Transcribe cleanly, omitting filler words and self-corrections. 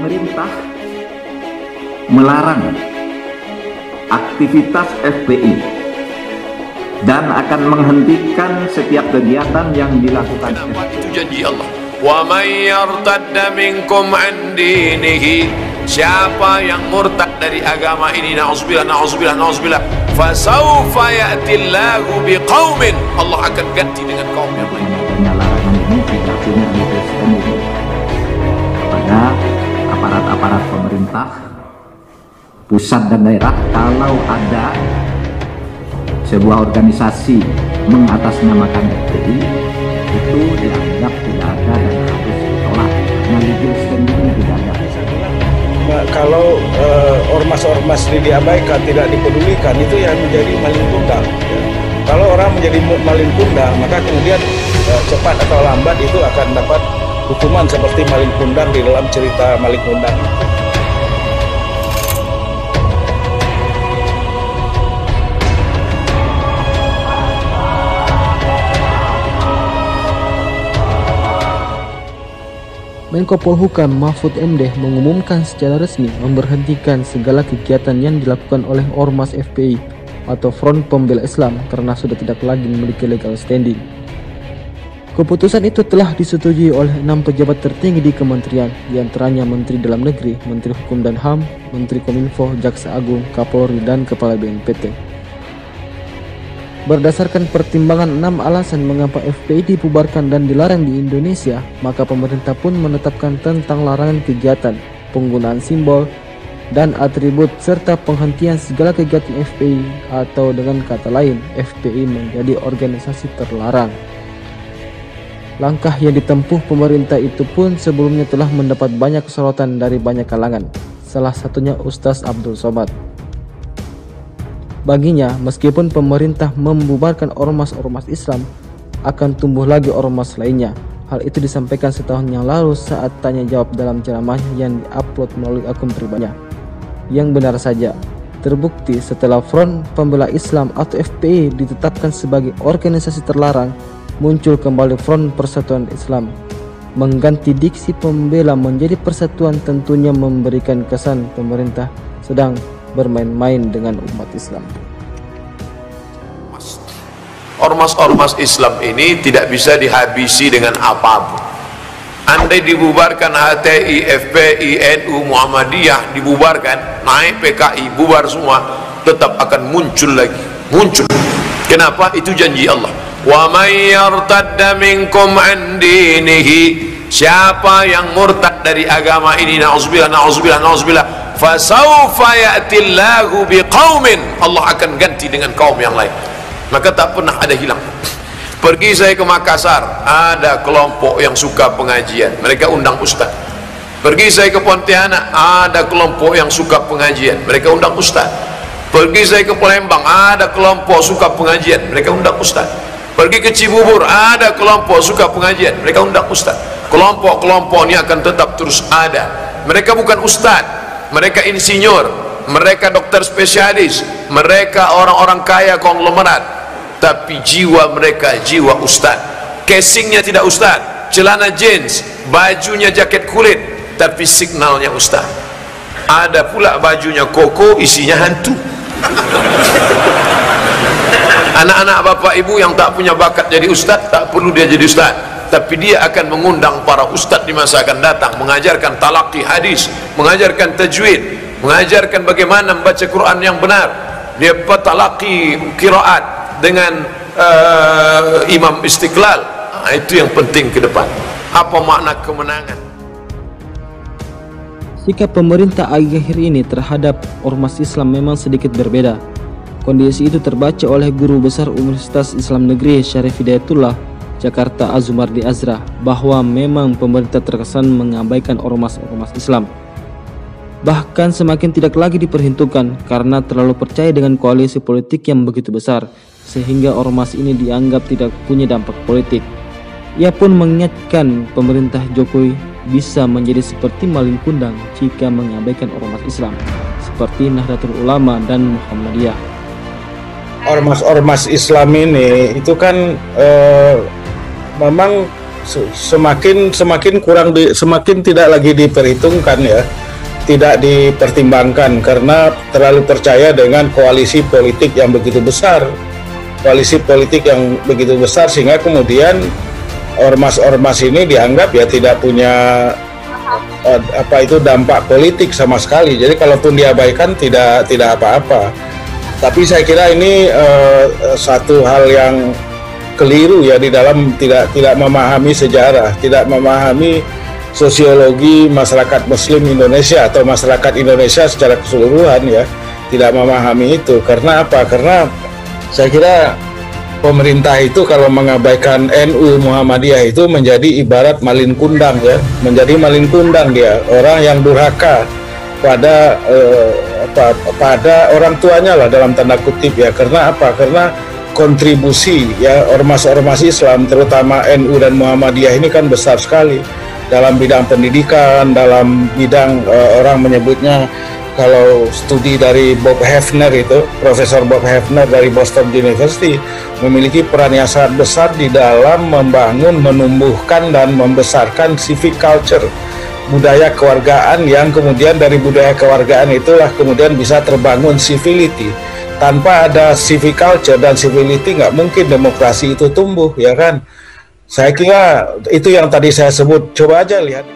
pemerintah melarang aktivitas FPI dan akan menghentikan setiap kegiatan yang dilakukan FPI. Itu janji Allah. Wa may yartadda minkum an dinihi, siapa yang murtad dari agama ini, na'udzubillah na'udzubillah na'udzubillah, fasawfa ya'tillahu biqaumin, Allah akan ganti dengan kaum yang lain. Larangan ini tidak punya understanding kepada aparat-aparat pemerintah pusat dan daerah. Kalau ada sebuah organisasi mengatasnamakan FPI, itu dianggap tidak ada dan harus ditolak. Nah, legal standing tidak ada. Kalau ormas-ormas ini diabaikan, tidak dipedulikan, itu yang menjadi maling kundang. Kalau orang menjadi maling kundang, maka kemudian cepat atau lambat itu akan dapat hukuman seperti maling kundang di dalam cerita maling kundang. Menko Polhukam Mahfud MD mengumumkan secara resmi memberhentikan segala kegiatan yang dilakukan oleh Ormas FPI atau Front Pembela Islam karena sudah tidak lagi memiliki legal standing. Keputusan itu telah disetujui oleh 6 pejabat tertinggi di kementerian, diantaranya Menteri Dalam Negeri, Menteri Hukum dan HAM, Menteri Kominfo, Jaksa Agung, Kapolri, dan Kepala BNPT. Berdasarkan pertimbangan 6 alasan mengapa FPI dibubarkan dan dilarang di Indonesia, maka pemerintah pun menetapkan tentang larangan kegiatan, penggunaan simbol, dan atribut, serta penghentian segala kegiatan FPI, atau dengan kata lain, FPI menjadi organisasi terlarang. Langkah yang ditempuh pemerintah itu pun sebelumnya telah mendapat banyak sorotan dari banyak kalangan, salah satunya Ustaz Abdul Somad. Baginya, meskipun pemerintah membubarkan ormas-ormas Islam, akan tumbuh lagi ormas lainnya. Hal itu disampaikan setahun yang lalu saat tanya jawab dalam ceramahnya yang diupload melalui akun pribadinya. Yang benar saja, terbukti setelah Front Pembela Islam atau FPI ditetapkan sebagai organisasi terlarang, muncul kembali Front Persatuan Islam. Mengganti diksi pembela menjadi persatuan tentunya memberikan kesan pemerintah sedang bermain-main dengan umat Islam. Ormas-ormas Islam ini tidak bisa dihabisi dengan apapun. Andai dibubarkan HTI, FPI, NU, Muhammadiyah dibubarkan, naik PKI, bubar semua, tetap akan muncul lagi. Muncul. Kenapa? Itu janji Allah. Wa may yartadda minkum an dinihi, siapa yang murtad dari agama ini, na'udzubillah na'udzubillah na'udzubillah, fasawfa ya'tillahu biqaumin, Allah akan ganti dengan kaum yang lain. Maka tak pernah ada hilang. Pergi saya ke Makassar, ada kelompok yang suka pengajian, mereka undang ustaz. Pergi saya ke Pontianak, ada kelompok yang suka pengajian, mereka undang ustaz. Pergi saya ke Palembang, ada kelompok suka pengajian, mereka undang ustaz. Pergi ke Cibubur, ada kelompok suka pengajian, mereka undang ustaz. Kelompok-kelompok ini akan tetap terus ada. Mereka bukan ustaz, mereka insinyur, mereka dokter spesialis, mereka orang-orang kaya konglomerat, tapi jiwa mereka jiwa ustaz. Casingnya tidak ustaz, celana jeans, bajunya jaket kulit, tapi signalnya ustaz. Ada pula bajunya koko, isinya hantu. Anak-anak bapak ibu yang tak punya bakat jadi ustaz, tak perlu dia jadi ustaz, tapi dia akan mengundang para ustaz di masa akan datang, mengajarkan talaqi hadis, mengajarkan tajwid, mengajarkan bagaimana membaca Quran yang benar. Dia talaqi qiraat dengan Imam Istiqlal. Itu yang penting ke depan. Apa makna kemenangan? Sikap pemerintah akhir-akhir ini terhadap ormas Islam memang sedikit berbeda. Kondisi itu terbaca oleh Guru Besar Universitas Islam Negeri Syarif Hidayatullah Jakarta Azumardi Azra, bahwa memang pemerintah terkesan mengabaikan ormas-ormas Islam. Bahkan semakin tidak lagi diperhitungkan karena terlalu percaya dengan koalisi politik yang begitu besar, sehingga ormas ini dianggap tidak punya dampak politik. Ia pun mengingatkan pemerintah Jokowi bisa menjadi seperti maling kundang jika mengabaikan ormas Islam seperti Nahdlatul Ulama dan Muhammadiyah. Ormas-ormas Islam ini itu kan memang semakin tidak lagi diperhitungkan ya, tidak dipertimbangkan karena terlalu percaya dengan koalisi politik yang begitu besar, sehingga kemudian ormas-ormas ini dianggap ya tidak punya dampak politik sama sekali. Jadi kalaupun diabaikan tidak apa-apa. Tapi saya kira ini satu hal yang keliru ya di dalam tidak memahami sejarah, tidak memahami sosiologi masyarakat Muslim Indonesia atau masyarakat Indonesia secara keseluruhan ya, tidak memahami itu. Karena apa? Karena saya kira pemerintah itu kalau mengabaikan NU Muhammadiyah itu menjadi ibarat malin kundang ya, menjadi malin kundang dia, orang yang durhaka pada orang tuanya lah dalam tanda kutip ya. Karena apa? Karena kontribusi ya ormas-ormas Islam terutama NU dan Muhammadiyah ini kan besar sekali dalam bidang pendidikan, dalam bidang orang menyebutnya, kalau studi dari Bob Hefner itu, Profesor Bob Hefner dari Boston University, memiliki peran yang sangat besar di dalam membangun, menumbuhkan, dan membesarkan civic culture, budaya kewargaan, yang kemudian dari budaya kewargaan itulah kemudian bisa terbangun civility. Tanpa ada civic culture dan civility nggak mungkin demokrasi itu tumbuh, ya kan? Saya kira itu yang tadi saya sebut. Coba aja lihat.